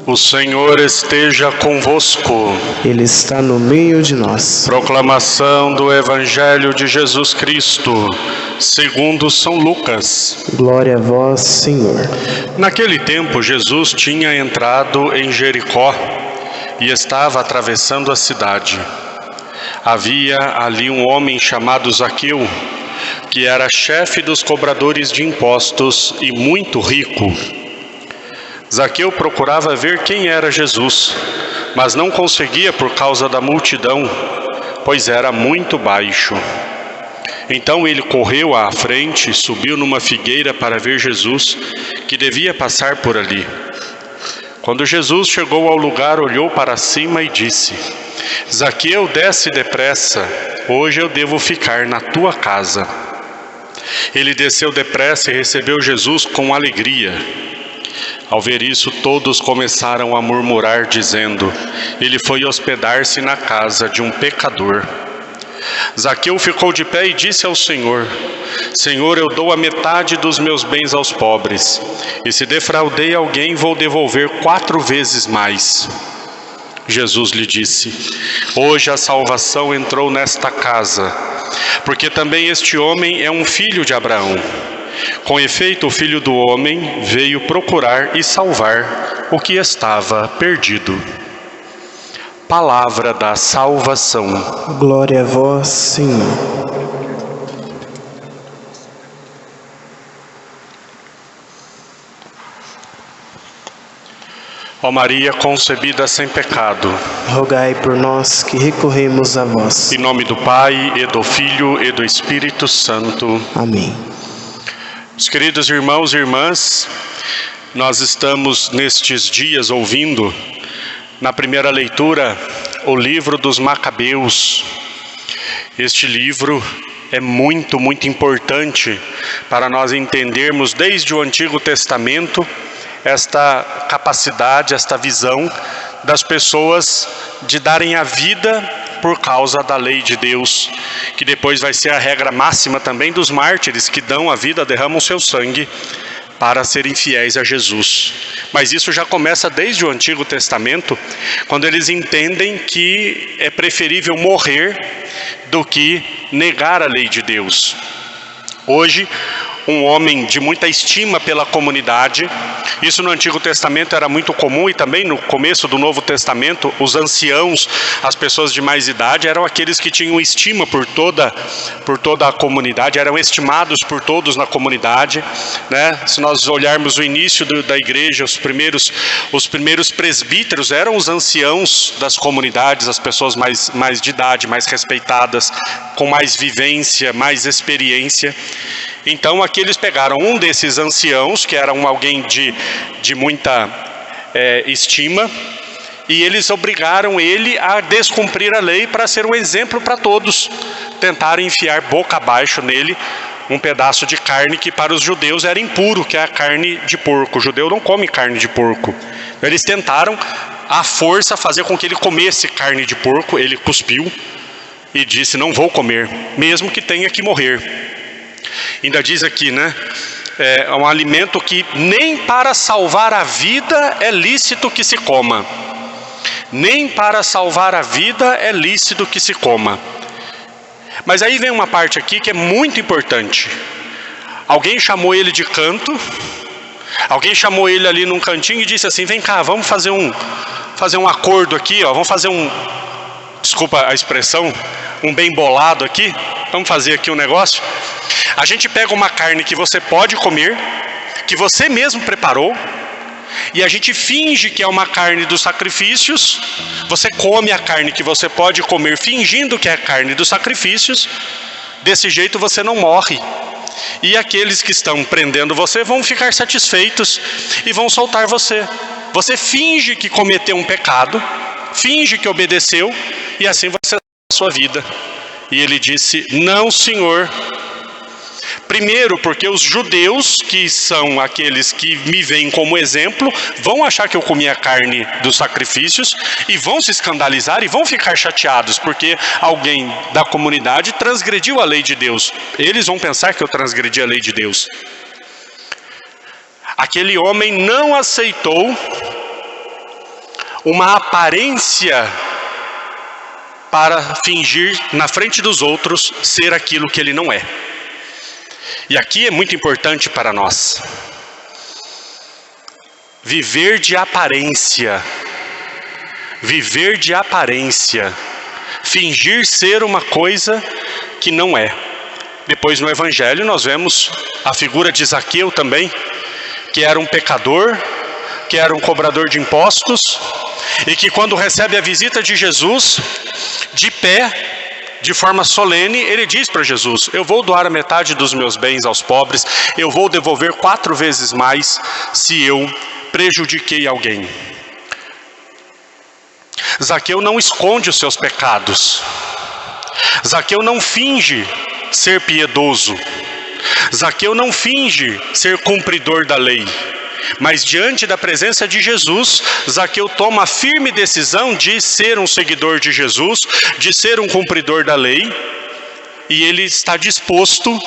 O Senhor esteja convosco. Ele está no meio de nós. Proclamação do Evangelho de Jesus Cristo, segundo São Lucas. Glória a vós, Senhor. Naquele tempo, Jesus tinha entrado em Jericó e estava atravessando a cidade. Havia ali um homem chamado Zaqueu, que era chefe dos cobradores de impostos e muito rico. Zaqueu procurava ver quem era Jesus, mas não conseguia por causa da multidão, pois era muito baixo. Então ele correu à frente e subiu numa figueira para ver Jesus, que devia passar por ali. Quando Jesus chegou ao lugar, olhou para cima e disse: Zaqueu, desce depressa, hoje eu devo ficar na tua casa. Ele desceu depressa e recebeu Jesus com alegria. Ao ver isso, todos começaram a murmurar, dizendo: ele foi hospedar-se na casa de um pecador. Zaqueu ficou de pé e disse ao Senhor: Senhor, eu dou a metade dos meus bens aos pobres, e se defraudei alguém, vou devolver 4 vezes mais. Jesus lhe disse: hoje a salvação entrou nesta casa, porque também este homem é um filho de Abraão. Com efeito, o Filho do Homem veio procurar e salvar o que estava perdido. Palavra da salvação. Glória a vós, Senhor. Ó Maria concebida sem pecado, Rogai por nós que recorremos a vós. em nome do Pai, e do Filho, e do Espírito Santo. Amém. Meus queridos irmãos e irmãs, nós estamos nestes dias ouvindo, na primeira leitura, o livro dos Macabeus. Este livro é muito importante para nós entendermos desde o Antigo Testamento esta capacidade, esta visão das pessoas de darem a vida por causa da lei de Deus, que depois vai ser a regra máxima também dos mártires, que dão a vida, derramam seu sangue para serem fiéis a Jesus. Mas isso já começa desde o Antigo Testamento, quando eles entendem que é preferível morrer do que negar a lei de Deus. Hoje, um homem de muita estima pela comunidade, isso no Antigo Testamento era muito comum, e também no começo do Novo Testamento, os anciãos, as pessoas de mais idade, eram aqueles que tinham estima por toda a comunidade, eram estimados por todos na comunidade, né? Se nós olharmos o início da igreja, os primeiros presbíteros eram os anciãos das comunidades, as pessoas mais de idade, mais respeitadas, com mais vivência, mais experiência. Então aqui eles pegaram um desses anciãos, que era alguém de muita estima, e eles obrigaram ele a descumprir a lei para ser um exemplo para todos. Tentaram enfiar boca abaixo nele um pedaço de carne que para os judeus era impuro, que é a carne de porco. O judeu não come carne de porco. Eles tentaram à força fazer com que ele comesse carne de porco. Ele cuspiu e disse: não vou comer, mesmo que tenha que morrer. Ainda diz aqui, né? É um alimento que nem para salvar a vida é lícito que se coma. Nem para salvar a vida é lícito que se coma. Mas aí vem uma parte aqui que é muito importante. Alguém chamou ele de canto. Alguém chamou ele ali num cantinho e disse assim: vem cá, vamos fazer um acordo aqui, ó. Vamos fazer desculpa a expressão, um bem bolado aqui. Vamos fazer aqui um negócio. A gente pega uma carne que você pode comer, que você mesmo preparou, e a gente finge que é uma carne dos sacrifícios. Você come a carne que você pode comer, fingindo que é a carne dos sacrifícios. Desse jeito você não morre. E aqueles que estão prendendo você vão ficar satisfeitos e vão soltar você. Você finge que cometeu um pecado, finge que obedeceu, e assim você salva a sua vida. E ele disse: não, Senhor. Primeiro, porque os judeus, que são aqueles que me veem como exemplo, vão achar que eu comi a carne dos sacrifícios e vão se escandalizar e vão ficar chateados, porque alguém da comunidade transgrediu a lei de Deus. Eles vão pensar que eu transgredi a lei de Deus. Aquele homem não aceitou uma aparência para fingir na frente dos outros ser aquilo que ele não é. E aqui é muito importante para nós. Viver de aparência. Viver de aparência. Fingir ser uma coisa que não é. Depois no Evangelho nós vemos a figura de Zaqueu também, que era um pecador, que era um cobrador de impostos, e que quando recebe a visita de Jesus, de pé, de forma solene, ele diz para Jesus: eu vou doar a metade dos meus bens aos pobres, eu vou devolver 4 vezes mais se eu prejudiquei alguém. Zaqueu não esconde os seus pecados. Zaqueu não finge ser piedoso. Zaqueu não finge ser cumpridor da lei. Mas diante da presença de Jesus, Zaqueu toma a firme decisão de ser um seguidor de Jesus, de ser um cumpridor da lei, e ele está disposto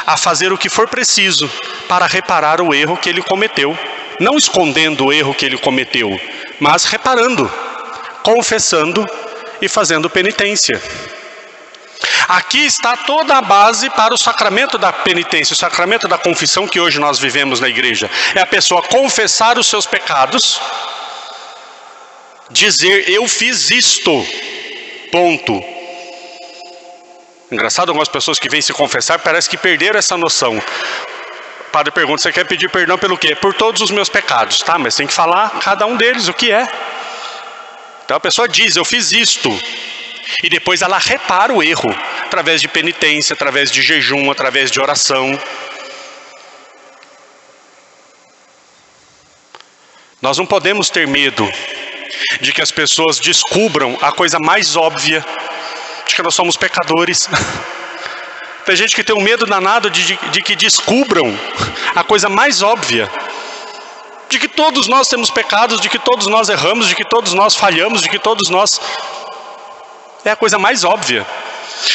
a fazer o que for preciso para reparar o erro que ele cometeu. Não escondendo o erro que ele cometeu, mas reparando, confessando e fazendo penitência. Aqui está toda a base para o sacramento da penitência, o sacramento da confissão que hoje nós vivemos na igreja. É a pessoa confessar os seus pecados, dizer: eu fiz isto, ponto. Engraçado, algumas pessoas que vêm se confessar parece que perderam essa noção. O padre pergunta: você quer pedir perdão pelo quê? Por todos os meus pecados. Tá, mas tem que falar cada um deles o que é. Então a pessoa diz: eu fiz isto. E depois ela repara o erro, através de penitência, através de jejum, através de oração. Nós não podemos ter medo de que as pessoas descubram a coisa mais óbvia, de que nós somos pecadores. Tem gente que tem um medo danado de que descubram a coisa mais óbvia, de que todos nós temos pecados, de que todos nós erramos, de que todos nós falhamos, de que todos nós... É a coisa mais óbvia.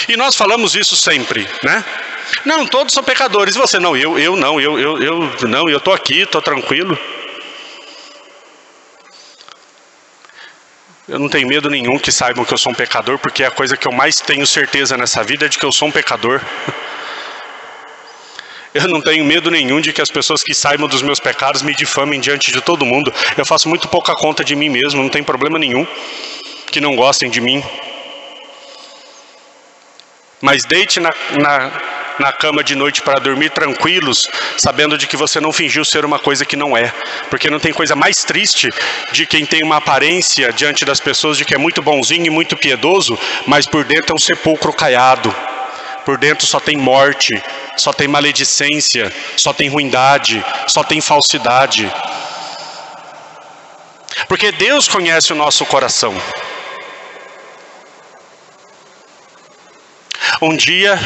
E nós falamos isso sempre, né? Não, todos são pecadores. E você? Não, eu não, eu estou aqui, estou tranquilo. Eu não tenho medo nenhum que saibam que eu sou um pecador, porque a coisa que eu mais tenho certeza nessa vida é de que eu sou um pecador. Eu não tenho medo nenhum de que as pessoas que saibam dos meus pecados me difamem diante de todo mundo. Eu faço muito pouca conta de mim mesmo, não tem problema nenhum que não gostem de mim. Mas deite na cama de noite para dormir tranquilos, sabendo de que você não fingiu ser uma coisa que não é. Porque não tem coisa mais triste de quem tem uma aparência diante das pessoas de que é muito bonzinho e muito piedoso, mas por dentro é um sepulcro caiado. Por dentro só tem morte, só tem maledicência, só tem ruindade, só tem falsidade. Porque Deus conhece o nosso coração. Um dia,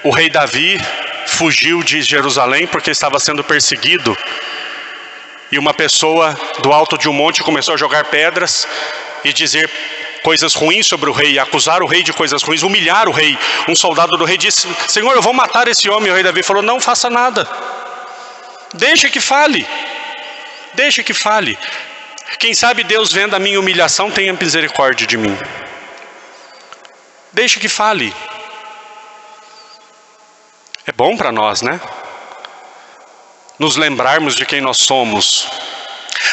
o rei Davi fugiu de Jerusalém porque estava sendo perseguido. E uma pessoa do alto de um monte começou a jogar pedras e dizer coisas ruins sobre o rei, acusar o rei de coisas ruins, humilhar o rei. Um soldado do rei disse: Senhor, eu vou matar esse homem. O rei Davi falou: não faça nada. Deixa que fale. Deixa que fale. Quem sabe Deus, vendo a minha humilhação, tenha misericórdia de mim. Deixa que fale. É bom para nós, né? Nos lembrarmos de quem nós somos.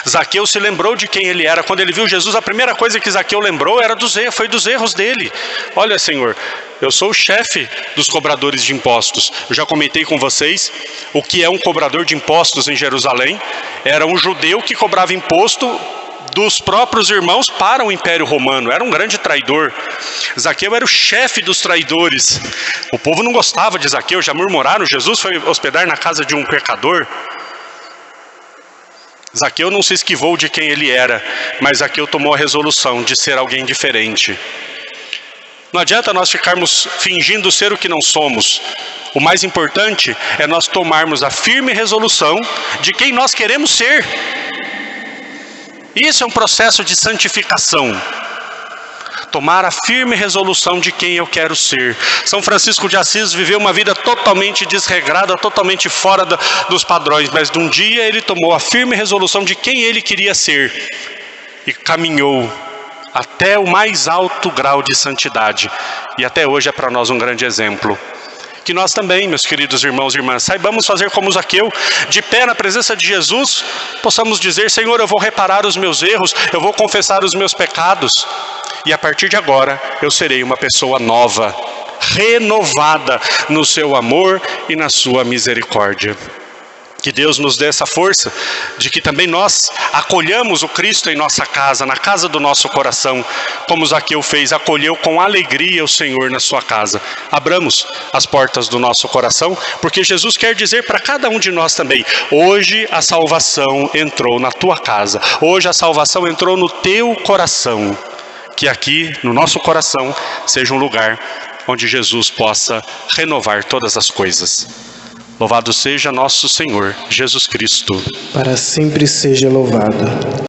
Zaqueu se lembrou de quem ele era. Quando ele viu Jesus, a primeira coisa que Zaqueu lembrou foi dos erros dele. Olha, Senhor, eu sou o chefe dos cobradores de impostos. Eu já comentei com vocês o que é um cobrador de impostos em Jerusalém. Era um judeu que cobrava imposto dos próprios irmãos para o Império Romano. Era um grande traidor. Zaqueu era o chefe dos traidores. O povo não gostava de Zaqueu, já murmuraram. Jesus foi hospedar na casa de um pecador. Zaqueu não se esquivou de quem ele era, mas Zaqueu tomou a resolução de ser alguém diferente. Não adianta nós ficarmos fingindo ser o que não somos. O mais importante é nós tomarmos a firme resolução de quem nós queremos ser. Isso é um processo de santificação. Tomar a firme resolução de quem eu quero ser. São Francisco de Assis viveu uma vida totalmente desregrada, totalmente fora dos padrões, mas de um dia ele tomou a firme resolução de quem ele queria ser. e caminhou até o mais alto grau de santidade. E até hoje é para nós um grande exemplo. Que nós também, meus queridos irmãos e irmãs, saibamos fazer como Zaqueu, de pé na presença de Jesus, possamos dizer: Senhor, eu vou reparar os meus erros, eu vou confessar os meus pecados, e a partir de agora eu serei uma pessoa nova, renovada no seu amor e na sua misericórdia. Que Deus nos dê essa força de que também nós acolhamos o Cristo em nossa casa, na casa do nosso coração, como Zaqueu fez, acolheu com alegria o Senhor na sua casa. Abramos as portas do nosso coração, porque Jesus quer dizer para cada um de nós também: hoje a salvação entrou na tua casa, hoje a salvação entrou no teu coração. Que aqui no nosso coração seja um lugar onde Jesus possa renovar todas as coisas. Louvado seja nosso Senhor Jesus Cristo. Para sempre seja louvado.